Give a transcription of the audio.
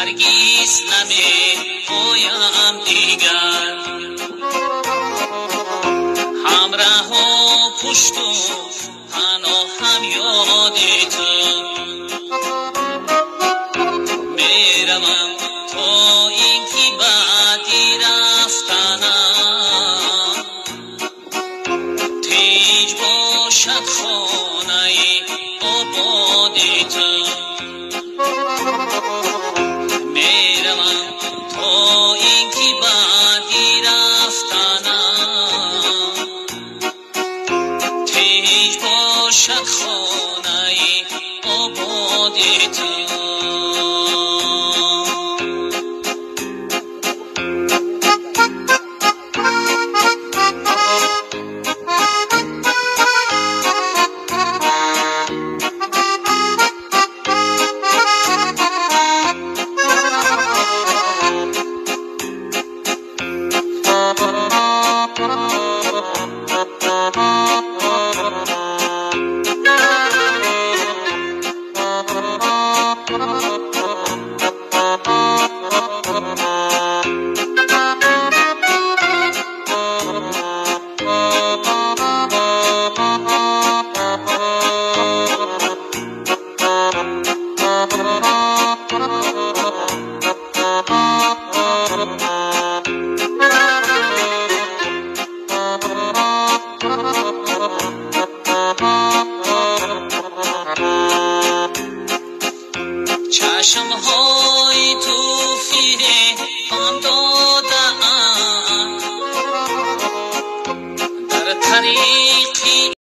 هرگز نمی پویم دیگر همراه و پشت و پناهم یاد تو میروم تا اینکه بعدی رفتنم تیج باشد خانه آباد تو میروم تا اینکه بعدی رفتنم تیج باشد خانه آباد تو چشم‌های تو فریبم داده‌اند در طریق